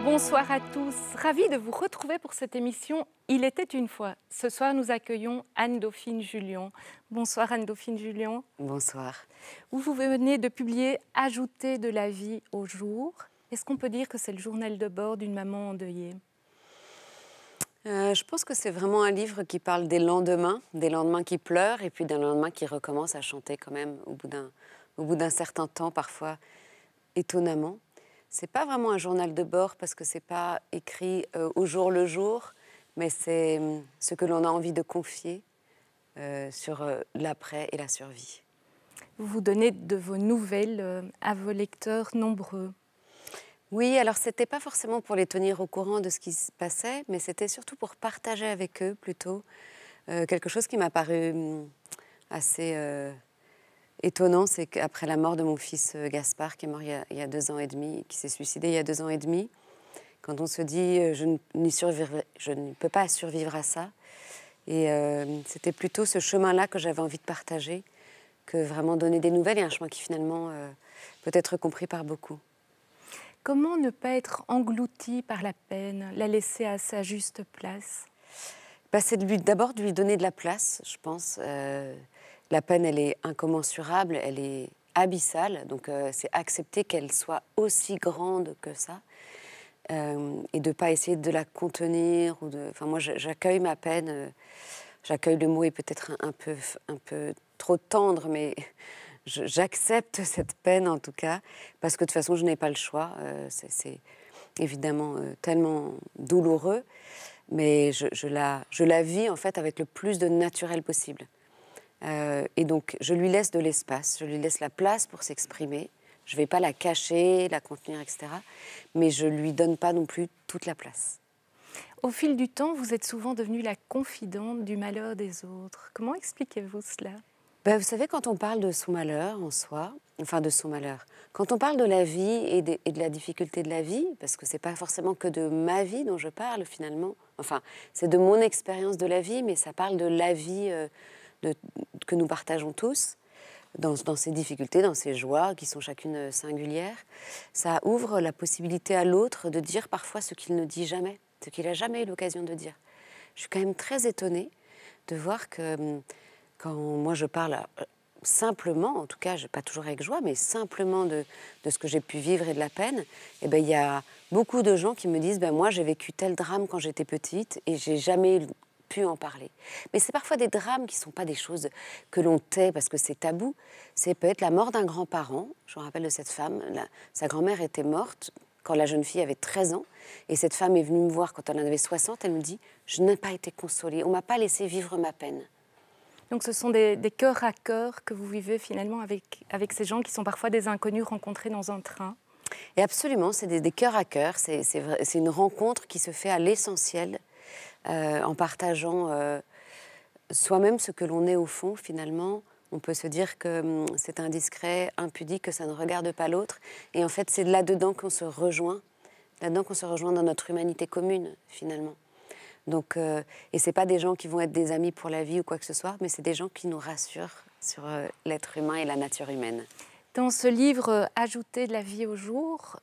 Bonsoir à tous, ravie de vous retrouver pour cette émission « Il était une fois ». Ce soir, nous accueillons Anne-Dauphine Julian. Bonsoir Anne-Dauphine Julian. Bonsoir. Vous venez de publier « Ajouter de la vie au jour ». Est-ce qu'on peut dire que c'est le journal de bord d'une maman endeuillée ? Je pense que c'est vraiment un livre qui parle des lendemains qui pleurent et puis d'un lendemain qui recommence à chanter quand même au bout d'un certain temps, parfois étonnamment. C'est pas vraiment un journal de bord parce que c'est pas écrit au jour le jour, mais c'est ce que l'on a envie de confier sur l'après et la survie. Vous vous donnez de vos nouvelles à vos lecteurs nombreux. Oui, alors c'était pas forcément pour les tenir au courant de ce qui se passait, mais c'était surtout pour partager avec eux plutôt quelque chose qui m'a paru assez étonnant, c'est qu'après la mort de mon fils Gaspard, qui est mort il y a 2 ans et demi, qui s'est suicidé il y a 2 ans et demi, quand on se dit je ne peux pas survivre à ça, et c'était plutôt ce chemin-là que j'avais envie de partager, que vraiment donner des nouvelles, et un chemin qui finalement peut être compris par beaucoup. Comment ne pas être englouti par la peine, la laisser à sa juste place ? C'est d'abord de lui donner de la place, je pense. La peine, elle est incommensurable, elle est abyssale, donc c'est accepter qu'elle soit aussi grande que ça, et de ne pas essayer de la contenir. Moi, j'accueille ma peine, j'accueille, le mot est peut-être un peu trop tendre, mais j'accepte cette peine en tout cas, parce que de toute façon, je n'ai pas le choix. C'est évidemment tellement douloureux, mais je la vis en fait avec le plus de naturel possible. Et donc, je lui laisse de l'espace, je lui laisse la place pour s'exprimer. Je ne vais pas la cacher, la contenir, etc. Mais je ne lui donne pas non plus toute la place. Au fil du temps, vous êtes souvent devenue la confidente du malheur des autres. Comment expliquez-vous cela ? Vous savez, quand on parle de son malheur en soi, enfin de son malheur, quand on parle de la vie et de la difficulté de la vie, parce que ce n'est pas forcément que de ma vie dont je parle finalement, enfin, c'est de mon expérience de la vie, mais ça parle de la vie que nous partageons tous, dans ces difficultés, dans ces joies qui sont chacune singulières. Ça ouvre la possibilité à l'autre de dire parfois ce qu'il ne dit jamais, ce qu'il n'a jamais eu l'occasion de dire. Je suis quand même très étonnée de voir que quand moi je parle simplement, en tout cas, pas toujours avec joie, mais simplement de ce que j'ai pu vivre et de la peine, il y a beaucoup de gens qui me disent moi j'ai vécu tel drame quand j'étais petite et j'ai jamais pu en parler. Mais c'est parfois des drames qui ne sont pas des choses que l'on tait parce que c'est tabou. C'est peut-être la mort d'un grand-parent. Je me rappelle de cette femme, sa grand-mère était morte quand la jeune fille avait 13 ans, et cette femme est venue me voir quand elle en avait 60, elle me dit « Je n'ai pas été consolée, on ne m'a pas laissé vivre ma peine ». Donc ce sont des cœurs à cœur que vous vivez finalement avec ces gens qui sont parfois des inconnus rencontrés dans un train. Et absolument, c'est des cœurs à cœur, c'est une rencontre qui se fait à l'essentiel, en partageant soi-même ce que l'on est au fond finalement. On peut se dire que c'est indiscret, impudique, que ça ne regarde pas l'autre. Et en fait, c'est là-dedans qu'on se rejoint, dans notre humanité commune finalement. Donc, et ce n'est pas des gens qui vont être des amis pour la vie ou quoi que ce soit, mais c'est des gens qui nous rassurent sur l'être humain et la nature humaine. Dans ce livre « Ajouter de la vie au jour »,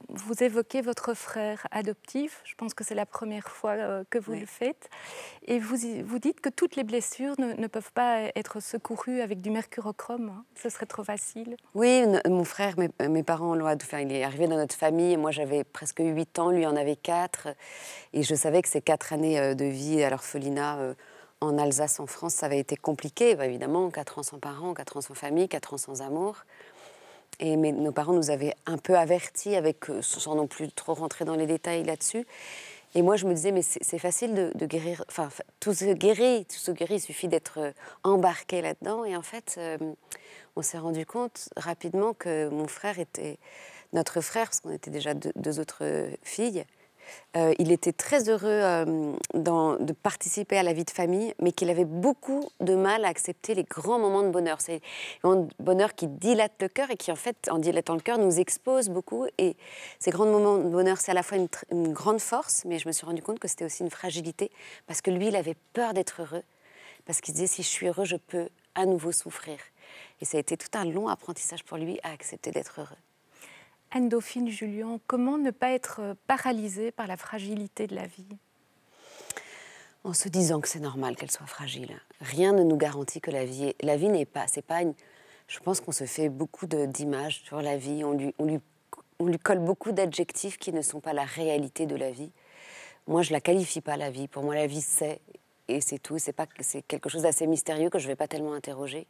vous évoquez votre frère adoptif. Je pense que c'est la première fois que vous le faites. Et vous dites que toutes les blessures ne peuvent pas être secourues avec du mercurochrome. Hein. Ce serait trop facile. Oui, mon frère, mes parents l'ont adopté. Il est arrivé dans notre famille. Et moi, j'avais presque 8 ans. Lui en avait 4. Et je savais que ces 4 années de vie à l'orphelinat en Alsace, en France, ça avait été compliqué. Évidemment, 4 ans sans parents, 4 ans sans famille, 4 ans sans amour. Mais nos parents nous avaient un peu avertis, sans non plus trop rentrer dans les détails là-dessus. Et moi, je me disais, mais c'est facile de guérir. Enfin, tout se guérit, il suffit d'être embarqué là-dedans. Et en fait, on s'est rendu compte rapidement que mon frère était notre frère, parce qu'on était déjà deux autres filles, il était très heureux de participer à la vie de famille, mais qu'il avait beaucoup de mal à accepter les grands moments de bonheur. C'est un moment de bonheur qui dilate le cœur et qui, en fait, en dilatant le cœur, nous expose beaucoup. Et ces grands moments de bonheur, c'est à la fois une grande force, mais je me suis rendu compte que c'était aussi une fragilité, parce que lui, il avait peur d'être heureux, parce qu'il disait, si je suis heureux, je peux à nouveau souffrir. Et ça a été tout un long apprentissage pour lui à accepter d'être heureux. Anne-Dauphine Julian, comment ne pas être paralysée par la fragilité de la vie? En se disant que c'est normal qu'elle soit fragile. Rien ne nous garantit que la vie n'est pas... C'est pas une, je pense qu'on se fait beaucoup d'images sur la vie. On lui colle beaucoup d'adjectifs qui ne sont pas la réalité de la vie. Moi, je ne la qualifie pas, la vie. Pour moi, la vie, c'est... Et c'est tout. C'est quelque chose d'assez mystérieux que je ne vais pas tellement interroger.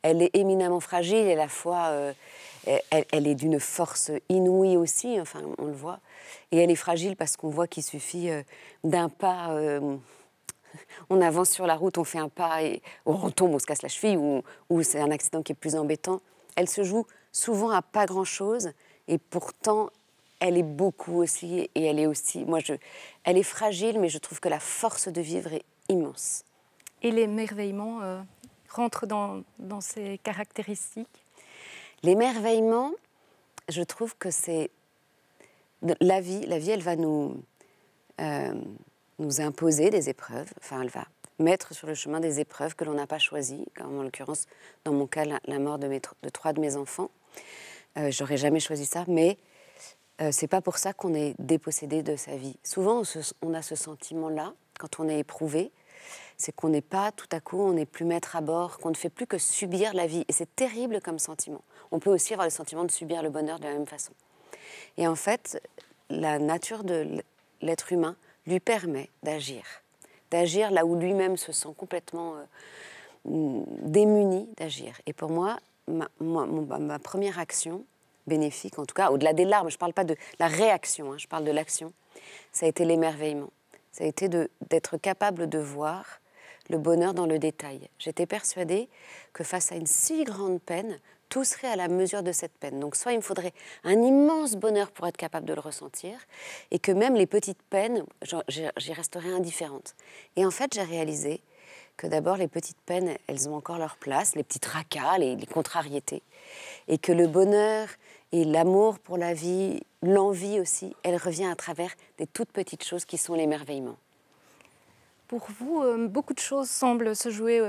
Elle est éminemment fragile et à la fois... elle est d'une force inouïe aussi, enfin, on le voit. Et elle est fragile parce qu'on voit qu'il suffit d'un pas... on avance sur la route, on fait un pas et on tombe, on se casse la cheville ou c'est un accident qui est plus embêtant. Elle se joue souvent à pas grand-chose et pourtant, elle est beaucoup aussi. Et elle est aussi... elle est fragile, mais je trouve que la force de vivre est immense. Et l'émerveillement rentre dans ces caractéristiques? L'émerveillement, je trouve que c'est... La vie, elle va nous imposer des épreuves. Enfin, elle va mettre sur le chemin des épreuves que l'on n'a pas choisies, comme en l'occurrence, dans mon cas, la mort de 3 de mes enfants. J'aurais jamais choisi ça, mais c'est pas pour ça qu'on est dépossédé de sa vie. Souvent, on a ce sentiment-là, quand on est éprouvé, c'est qu'on n'est pas, tout à coup, on n'est plus maître à bord, qu'on ne fait plus que subir la vie. Et c'est terrible comme sentiment. On peut aussi avoir le sentiment de subir le bonheur de la même façon. Et en fait, la nature de l'être humain lui permet d'agir là où lui-même se sent complètement démuni d'agir. Et pour moi, ma première action bénéfique, en tout cas, au-delà des larmes, je ne parle pas de la réaction, je parle de l'action, ça a été l'émerveillement. Ça a été d'être capable de voir le bonheur dans le détail. J'étais persuadée que face à une si grande peine, tout serait à la mesure de cette peine. Donc soit il me faudrait un immense bonheur pour être capable de le ressentir, et que même les petites peines, j'y resterais indifférente. Et en fait, j'ai réalisé que d'abord, les petites peines, elles ont encore leur place, les petits tracas, les contrariétés, et que le bonheur et l'amour pour la vie, l'envie aussi, elle revient à travers des toutes petites choses qui sont l'émerveillement. Pour vous, beaucoup de choses semblent se jouer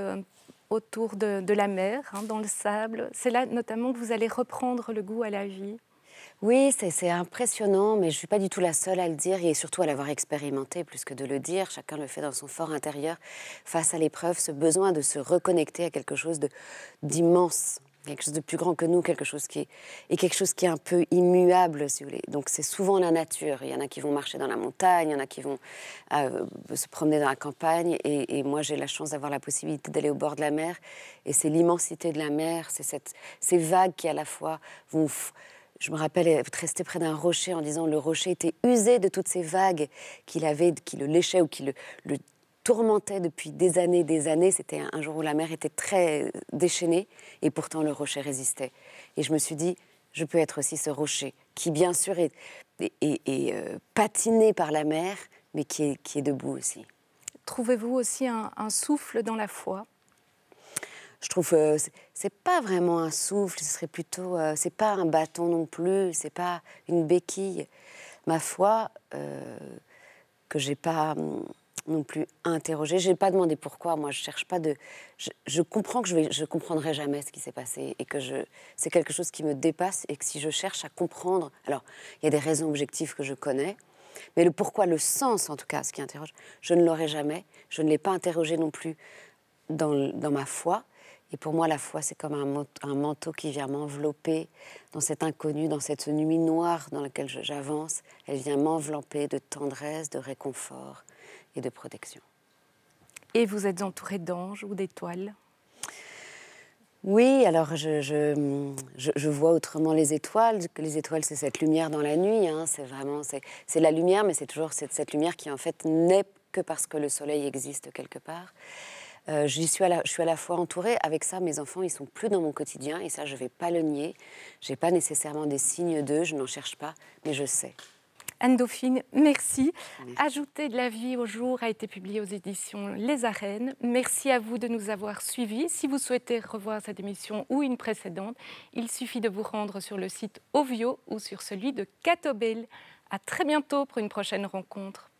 autour de la mer, dans le sable. C'est là notamment que vous allez reprendre le goût à la vie. Oui, c'est impressionnant, mais je ne suis pas du tout la seule à le dire et surtout à l'avoir expérimenté plus que de le dire. Chacun le fait dans son fort intérieur face à l'épreuve, ce besoin de se reconnecter à quelque chose d'immense, quelque chose de plus grand que nous, quelque chose qui est un peu immuable, si vous voulez. Donc c'est souvent la nature. Il y en a qui vont marcher dans la montagne, il y en a qui vont se promener dans la campagne. Et moi, j'ai la chance d'avoir la possibilité d'aller au bord de la mer. Et c'est l'immensité de la mer, c'est ces vagues qui à la fois vont... Je me rappelle être restée près d'un rocher en disant le rocher était usé de toutes ces vagues qui le léchaient ou qui le tourmentait depuis des années. C'était un jour où la mer était très déchaînée et pourtant le rocher résistait. Et je me suis dit, je peux être aussi ce rocher qui bien sûr est patiné par la mer, mais qui est debout aussi. Trouvez-vous aussi un souffle dans la foi? Je trouve que c'est pas vraiment un souffle, ce serait plutôt... c'est pas un bâton non plus, c'est pas une béquille. Ma foi, que j'ai pas... non plus interrogé. Je n'ai pas demandé pourquoi. Moi, je cherche pas de... Je comprends que je comprendrai jamais ce qui s'est passé et que c'est quelque chose qui me dépasse et que si je cherche à comprendre... Alors, il y a des raisons objectives que je connais, mais le pourquoi, le sens, en tout cas, ce qui interroge, je ne l'aurai jamais. Je ne l'ai pas interrogé non plus dans ma foi. Et pour moi, la foi, c'est comme un manteau qui vient m'envelopper dans cet inconnu, dans cette nuit noire dans laquelle j'avance. Elle vient m'envelopper de tendresse, de réconfort et de protection. Et vous êtes entourée d'anges ou d'étoiles? Oui, alors je vois autrement les étoiles. Les étoiles, c'est cette lumière dans la nuit. C'est la lumière, mais c'est toujours cette lumière qui en fait n'est que parce que le soleil existe quelque part. Je suis à la fois entourée. Avec ça, mes enfants, ils sont plus dans mon quotidien. Et ça, je ne vais pas le nier. Je n'ai pas nécessairement des signes d'eux, je n'en cherche pas, mais je sais. Anne-Dauphine, merci. Merci. Ajouter de la vie au jour a été publié aux éditions Les Arènes. Merci à vous de nous avoir suivis. Si vous souhaitez revoir cette émission ou une précédente, il suffit de vous rendre sur le site Ovio ou sur celui de Catobel. À très bientôt pour une prochaine rencontre.